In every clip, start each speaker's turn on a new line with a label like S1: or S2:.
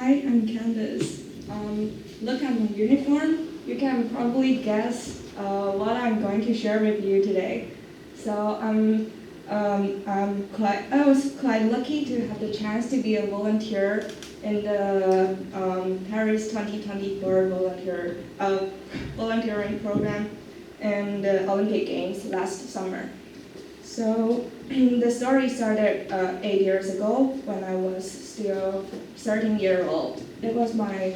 S1: Hi, I'm Candice. Look at my uniform. You can probably guess what I'm going to share with you today. So I was quite lucky to have the chance to be a volunteer in the Paris 2024 volunteering program in the Olympic Games last summer. So the story started 8 years ago when I was still 13 years old. It was my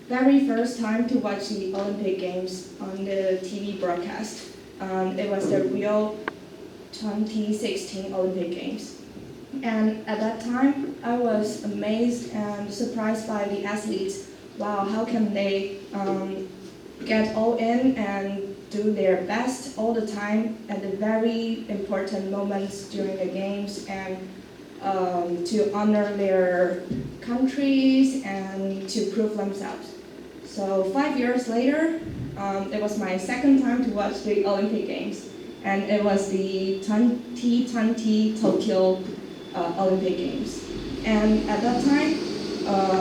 S1: very first time to watch the Olympic Games on the TV broadcast. It was the Rio 2016 Olympic Games. And at that time, I was amazed and surprised by the athletes. Wow, how can they get all in and do their best all the time at the very important moments during the games, and to honor their countries and to prove themselves. So 5 years later, it was my second time to watch the Olympic Games, and it was the 2020 Tokyo Olympic Games. And at that time,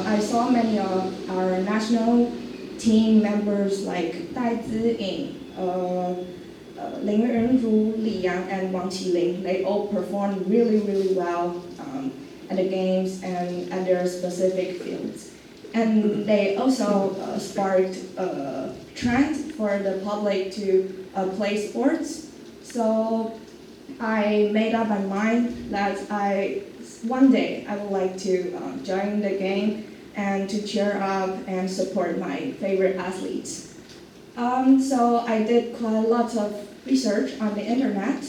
S1: I saw many of our national team members like Dai Ziying, Ling Renru, Li Yang, and Wang Qiling. They all performed really, really well at the games and at their specific fields. And they also sparked a trend for the public to play sports. So I made up my mind that one day I would like to join the game and to cheer up and support my favorite athletes. So I did quite a lot of research on the internet.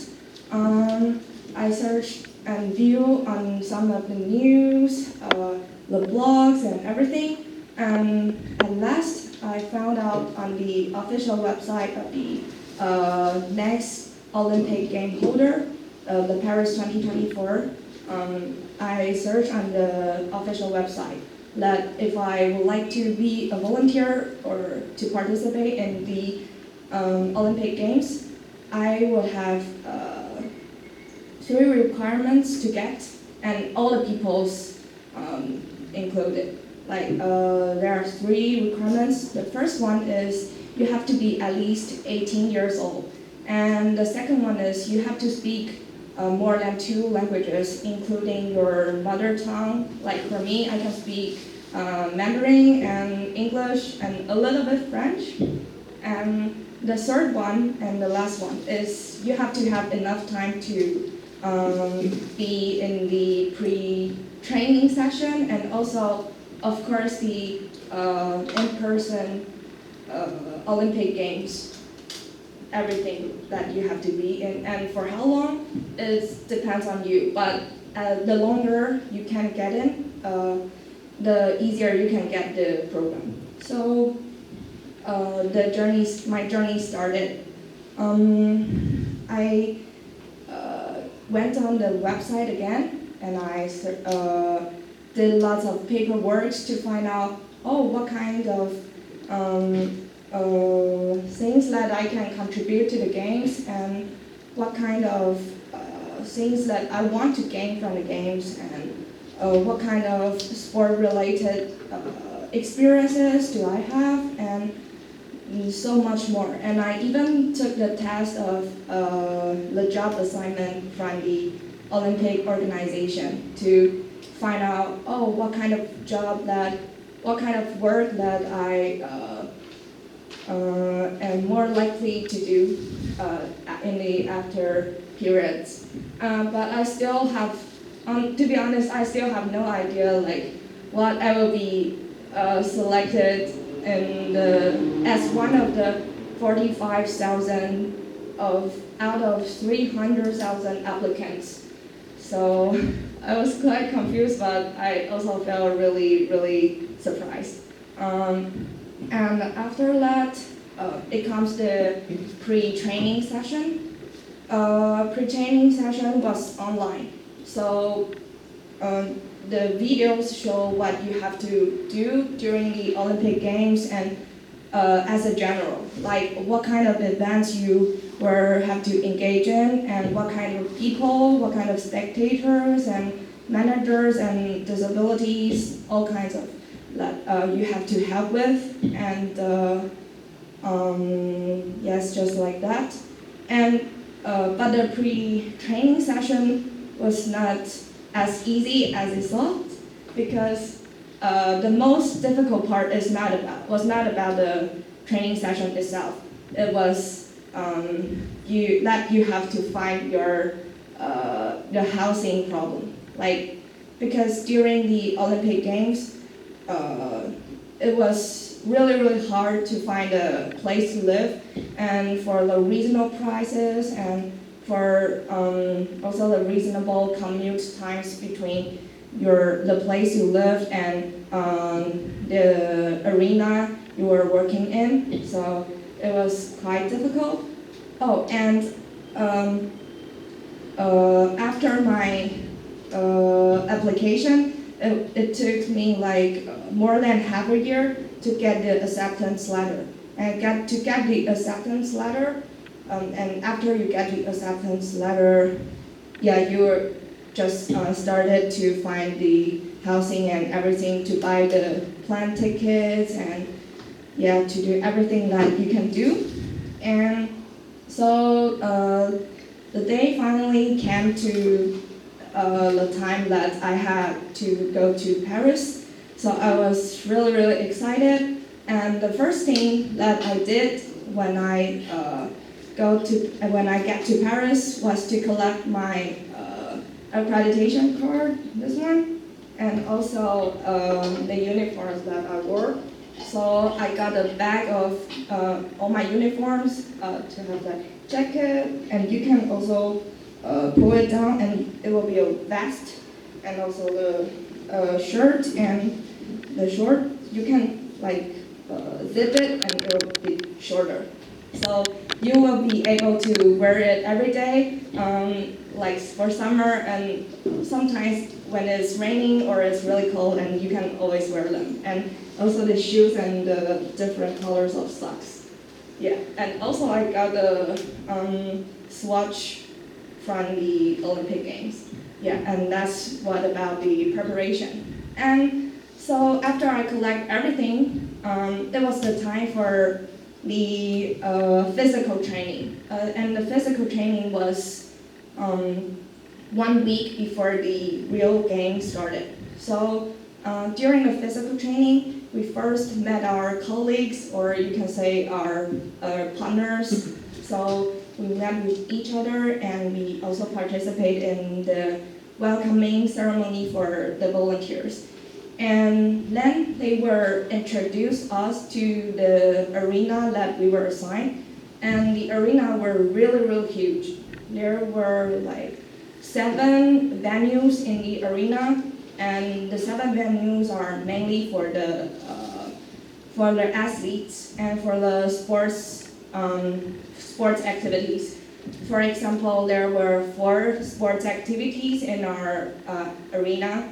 S1: I searched and viewed on some of the news, the blogs and everything. And at last, I found out on the official website of the next Olympic game holder, the Paris 2024. I searched on the official website that if I would like to be a volunteer or to participate in the Olympic Games, I would have 3 requirements to get, and all the people's included. There are 3 requirements. The first one is you have to be at least 18 years old. And the second one is you have to speak more than 2 languages, including your mother tongue. Like for me, I can speak Mandarin and English and a little bit French. And the third one and the last one is you have to have enough time to be in the pre-training session, and also, of course, the in-person Olympic Games. Everything that you have to be in, and for how long, it depends on you. But the longer you can get in, the easier you can get the program. So my journey started. I went on the website again, and I did lots of paperwork to find out, what kind of things that I can contribute to the games, and what kind of things that I want to gain from the games, and what kind of sport-related experiences do I have, and so much more. And I even took the test of the job assignment from the Olympic organization to find out, what kind of work that I am more likely to do in the after periods. But I still have, to be honest, I still have no idea what I will be selected as one of the 45,000 out of 300,000 applicants. So I was quite confused, but I also felt really, really surprised. And after that, it comes the pre-training session. Pre-training session was online. So the videos show what you have to do during the Olympic Games, and as a general, like what kind of events you have to engage in, and what kind of people, what kind of spectators and managers and disabilities, all kinds of that you have to help with, and yes, just like that. And but the pre-training session was not as easy as it thought, because the most difficult part was not about the training session itself. It was you have to find your the housing problem, like, because during the Olympic Games, it was really hard to find a place to live, and for the reasonable prices, and for also the reasonable commute times between the place you lived and the arena you were working in. So it was quite difficult. Oh, and after my application, it took me like more than half a year to get the acceptance letter. And to get the acceptance letter, and after you get the acceptance letter, yeah, you just started to find the housing and everything, to buy the plane tickets, and yeah, to do everything that you can do. And so the day finally came to the time that I had to go to Paris. So I was really excited. And the first thing that I did when I get to Paris was to collect my accreditation card, this one, and also the uniforms that I wore. So I got a bag of all my uniforms to have the jacket, and you can also pull it down, and it will be a vest, and also the shirt and the short. You can like zip it, and it will be shorter. So you will be able to wear it every day, like for summer, and sometimes when it's raining or it's really cold, and you can always wear them. And also the shoes and the different colors of socks. Yeah, and also I got the swatch from the Olympic Games. Yeah, and that's what about the preparation. And so after I collect everything, it was the time for the physical training. And the physical training was 1 week before the real game started. So during the physical training, we first met our colleagues, or you can say our partners. So we met with each other, and we also participate in the welcoming ceremony for the volunteers. And then they were introduced us to the arena that we were assigned. And the arena were really huge. There were like 7 venues in the arena, and the 7 venues are mainly for the athletes and for the sports activities. For example, there were 4 sports activities in our arena.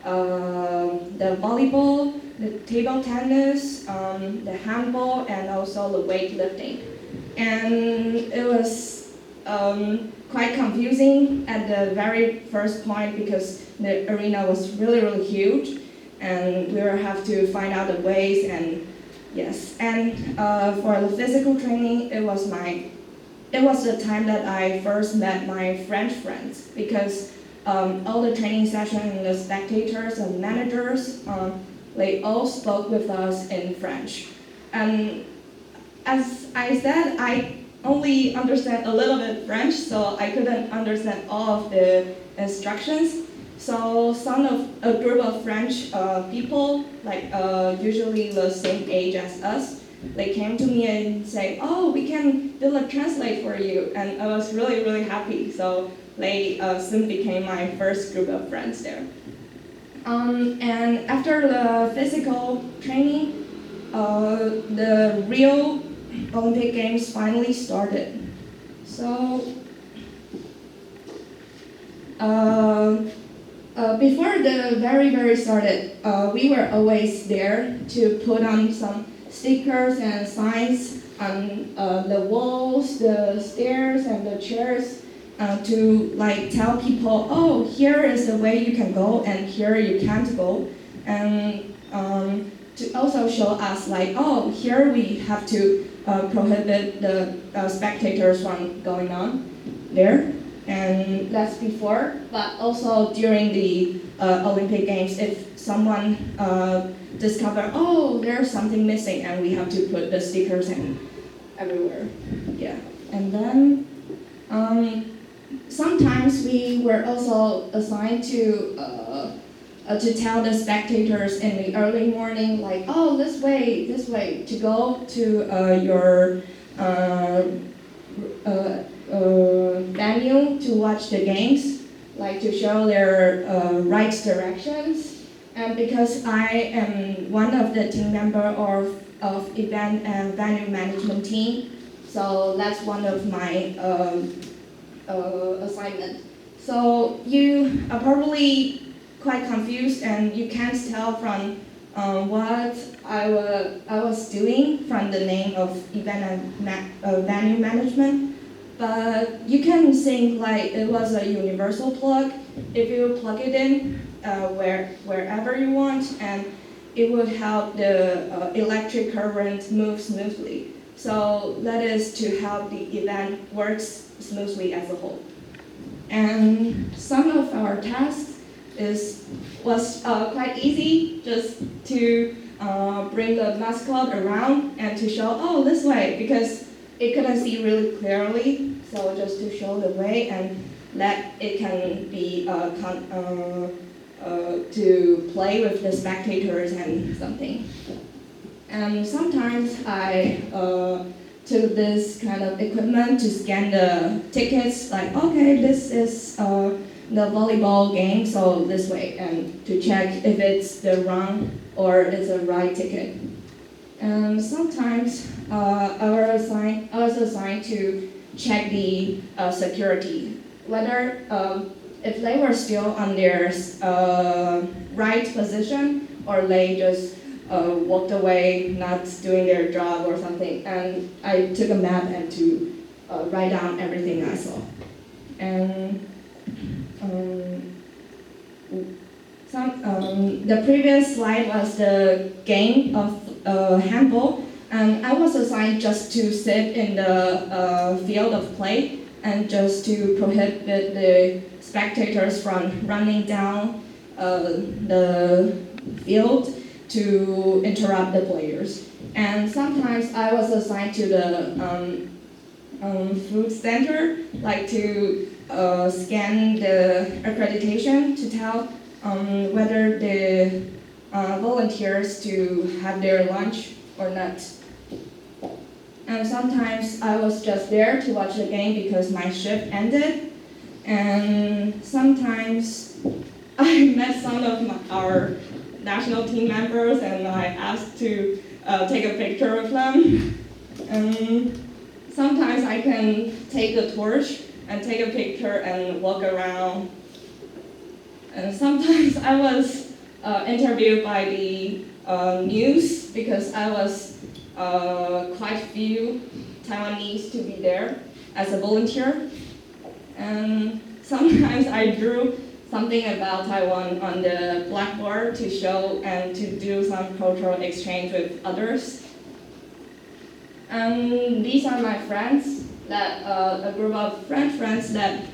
S1: The volleyball, the table tennis, the handball, and also the weightlifting. And it was quite confusing at the very first point, because the arena was really huge, and we will have to find out the ways. And yes, and for the physical training, it was the time that I first met my French friends, because all the training session and the spectators and managers, they all spoke with us in French. And as I said, I only understand a little bit French, so I couldn't understand all of the instructions. So a group of French people, like usually the same age as us, they came to me and say, "Oh, we can do a translate for you," and I was really happy. So they soon became my first group of friends there. And after the physical training, the real Olympic Games finally started. So before the very started, we were always there to put on some stickers and signs on the walls, the stairs, and the chairs, to like tell people, oh, here is the way you can go, and here you can't go. And to also show us like, oh, here we have to prohibit the spectators from going on there. And that's before, but also during the Olympic Games, if someone discover, oh, there's something missing, and we have to put the stickers in everywhere. Yeah, and then sometimes we were also assigned to tell the spectators in the early morning, like, oh, this way, to go to your venue to watch the games, like to show their right directions. And because I am one of the team member of event and venue management team, so that's one of my assignment. So you are probably quite confused and you can't tell from what I was doing from the name of event and venue management. But you can think like it was a universal plug. If you plug it in wherever you want, and it would help the electric current move smoothly. So that is to help the event works smoothly as a whole. And some of our tasks was quite easy, just to bring the mascot around and to show, oh, this way, because it couldn't see really clearly, so just to show the way and that it can be to play with the spectators and something. And sometimes I took this kind of equipment to scan the tickets, like, okay, this is the volleyball game, so this way, and to check if it's the wrong or it's a right ticket. And sometimes I was assigned to check the security, whether if they were still on their right position or they just walked away, not doing their job or something. And I took a map and to write down everything I saw. And the previous slide was the game of handball, and I was assigned just to sit in the field of play and just to prohibit the spectators from running down the field to interrupt the players. And sometimes I was assigned to the food center, like to scan the accreditation to tell whether the volunteers to have their lunch or not. And sometimes I was just there to watch the game because my shift ended. And sometimes I met some of our national team members and I asked to take a picture with them. And sometimes I can take a torch and take a picture and walk around. And sometimes I was interviewed by the news because I was quite few Taiwanese to be there as a volunteer. And sometimes I drew something about Taiwan on the blackboard to show and to do some cultural exchange with others. And these are my friends, that a group of French friends that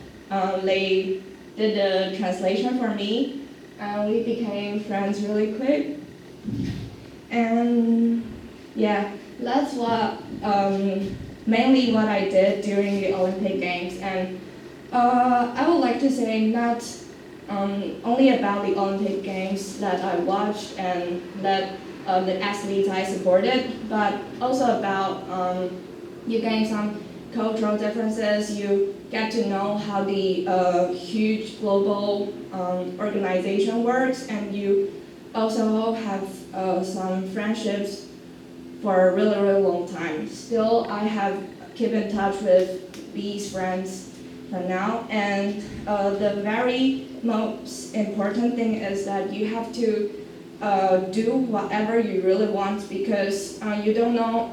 S1: they did the translation for me, and we became friends really quick. And yeah, that's what mainly what I did during the Olympic Games. And I would like to say not only about the Olympic Games that I watched and that the athletes I supported, but also about you gain some cultural differences. You get to know how the huge global organization works, and you also have some friendships for a really, really long time. Still, I have keep in touch with these friends for now, and the very most important thing is that you have to do whatever you really want, because you don't know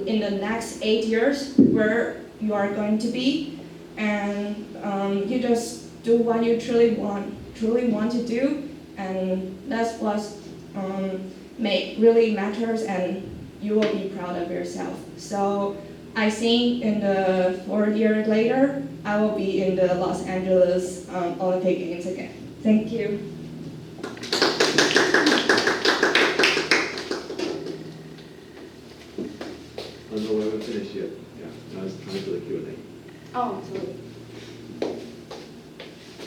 S1: in the next 8 years where you are going to be, and you just do what you truly want to do, and that's what really matters, and you will be proud of yourself. So I think in the 4 years later, I will be in the Los Angeles Olympic Games again. Thank you.
S2: No, we haven't finished yet. Yeah, now it's time for the Q&A.
S1: Oh, sorry.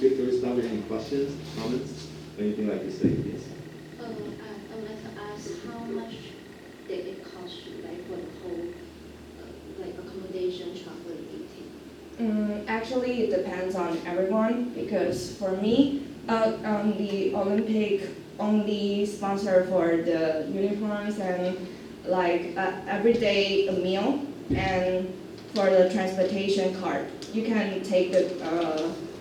S2: Good, can we start with any questions, comments, anything like to say, please?
S3: I would like to ask how much did it cost you, like for the whole, like accommodation, traveling, eating?
S1: Actually, it depends on everyone because for me, the Olympic only sponsor for the uniforms and like everyday meal and for the transportation card. You can take the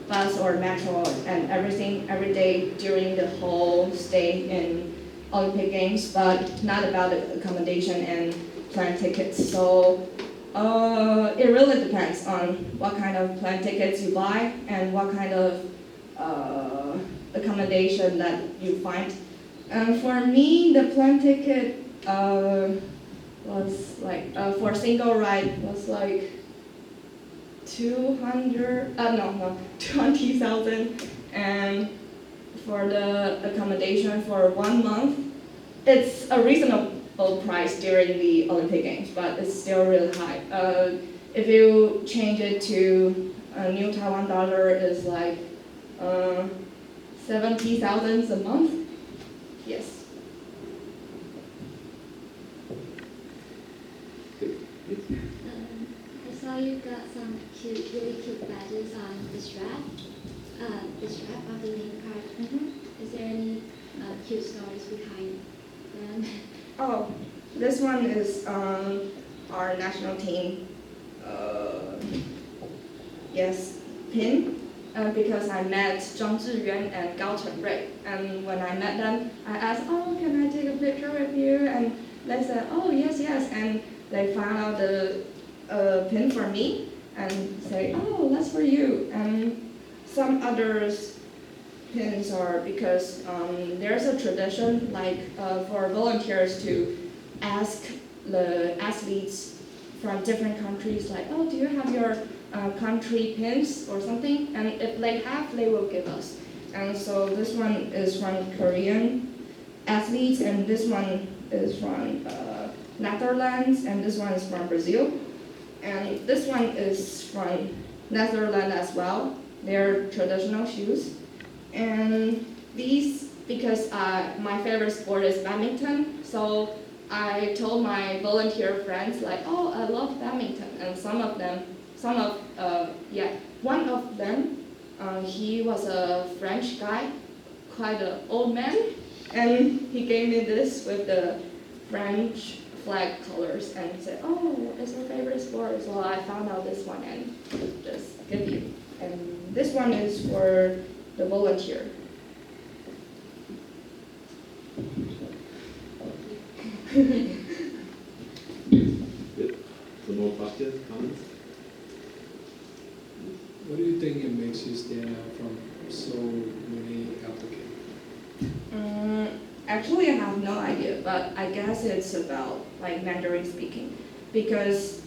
S1: bus or metro and everything every day during the whole stay in Olympic Games, but not about the accommodation and plane tickets. So it really depends on what kind of plane tickets you buy and what kind of accommodation that you find. And for me, the plane ticket was like for a single ride was like 20,000, and for the accommodation for 1 month, it's a reasonable price during the Olympic Games, but it's still really high. If you change it to a new Taiwan dollar, it's like 70,000 a month. Yes.
S3: I saw you got some really cute badges on the strap of the name card. Is there any cute stories behind them?
S1: Oh, this one is our national team. Yes, pin. Because I met Zhang Zhiyuan and Gao Chenrui, and when I met them, I asked, "Oh, can I take a picture with you?" And they said, "Oh, yes, yes." And they found out the pin for me and say, "Oh, that's for you." And some others pins are because there's a tradition like for volunteers to ask the athletes from different countries like, "Oh, do you have your country pins or something?" And if they have, they will give us. And so this one is from Korean athletes, and this one is from Netherlands, and this one is from Brazil. And this one is from Netherlands as well. They're traditional shoes. And these, because my favorite sport is badminton, so I told my volunteer friends like, "Oh, I love badminton," and one of them, he was a French guy, quite an old man, and he gave me this with the French flag colors and said, "Oh, it's your favorite sport." So I found out this one and just give you. And this one is for the volunteer.
S2: Good. Some more questions, comments?
S4: What do you think it makes you stand out from so many applicants?
S1: Actually, I have no idea, but I guess it's about like Mandarin speaking, because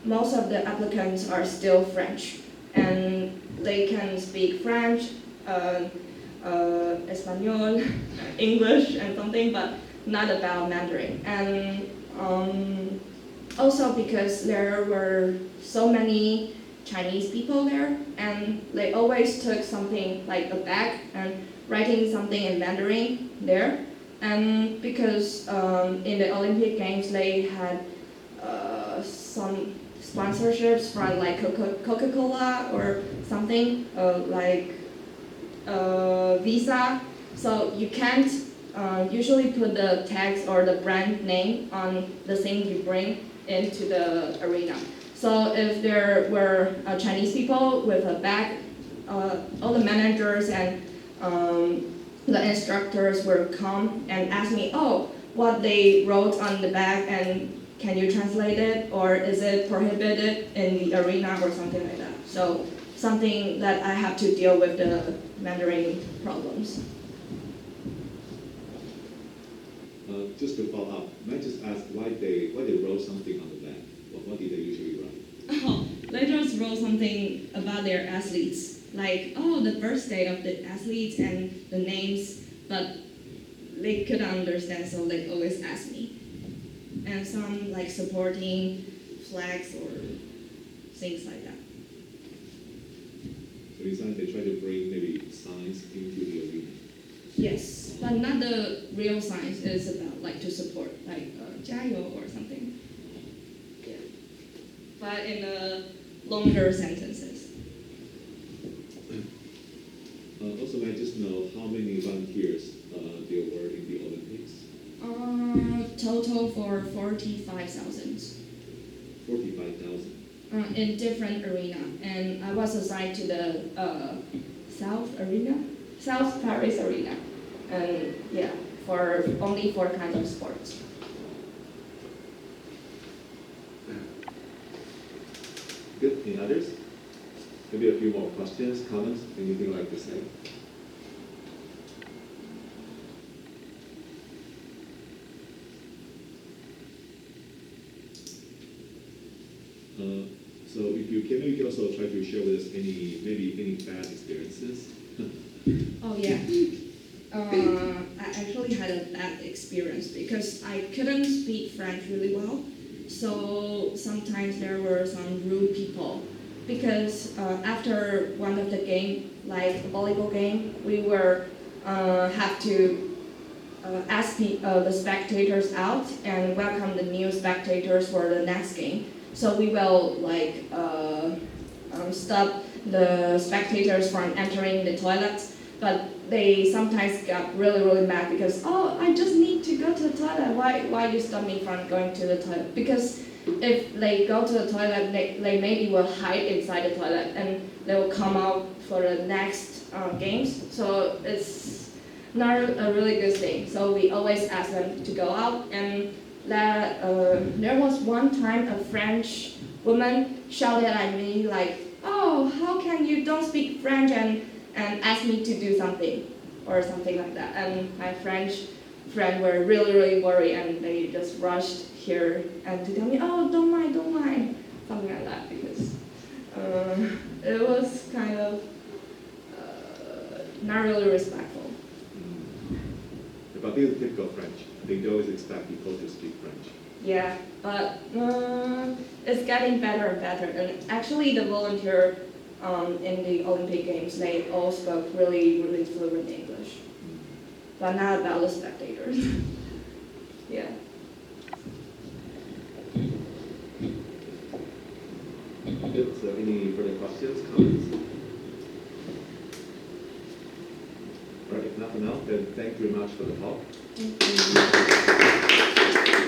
S1: most of the applicants are still French, and they can speak French, Espanol, English, and something, but not about Mandarin. And also because there were so many Chinese people there, and they always took something like a bag and writing something in Mandarin there. And because in the Olympic Games they had some sponsorships from like Coca-Cola or something like Visa, so you can't usually put the tags or the brand name on the thing you bring into the arena. So if there were Chinese people with a bag, all the managers and the instructors will come and ask me, "Oh, what they wrote on the bag, and can you translate it, or is it prohibited in the arena or something like that?" So something that I have to deal with the Mandarin problems.
S2: Just to follow up, may I just ask why they wrote something on the back? What did they usually write?
S1: Oh, they just wrote something about their athletes, like, oh, the birthday of the athletes and the names, but they couldn't understand, so they always asked me. And some like supporting flags or things like that.
S2: So it's like they try to bring maybe science into the arena.
S1: Yes, but not the real science. It's about like to support, like 加油 or something. Yeah, but in longer sentences.
S2: Also, may I just know how many volunteers there were in the Olympics?
S1: Total for 45,000.
S2: 45,000.
S1: In different arena, and I was assigned to the South Paris arena, and yeah, for only 4 kinds of sports.
S2: Good. Any others? Maybe a few more questions, comments, anything you'd like to say? So if you can, maybe you can also try to share with us any bad experiences.
S1: Oh yeah. I actually had a bad experience because I couldn't speak French really well. So sometimes there were some rude people. Because after one of the game, like a volleyball game, we were have to ask the spectators out and welcome the new spectators for the next game. So we will like stop the spectators from entering the toilets, but they sometimes got really mad because, oh, I just need to go to the toilet. Why you stop me from going to the toilet? Because if they go to the toilet, they maybe will hide inside the toilet and they will come out for the next games. So it's not a really good thing. So we always ask them to go out. And that there was one time a French woman shouted at me like, oh, how can you don't speak French and ask me to do something or something like that. And my French friend were really worried and they just rushed here and to tell me, oh, don't mind, something like that, because it was kind of not really respectful.
S2: But this is typical French. They always expect people to speak French.
S1: Yeah, but it's getting better and better. And actually, the volunteer in the Olympic Games, they all spoke really fluent English, but not about the spectators. Yeah.
S2: Good. So any further questions, comments? All right, if not for now, then thank you very much for the talk.
S1: Thank you.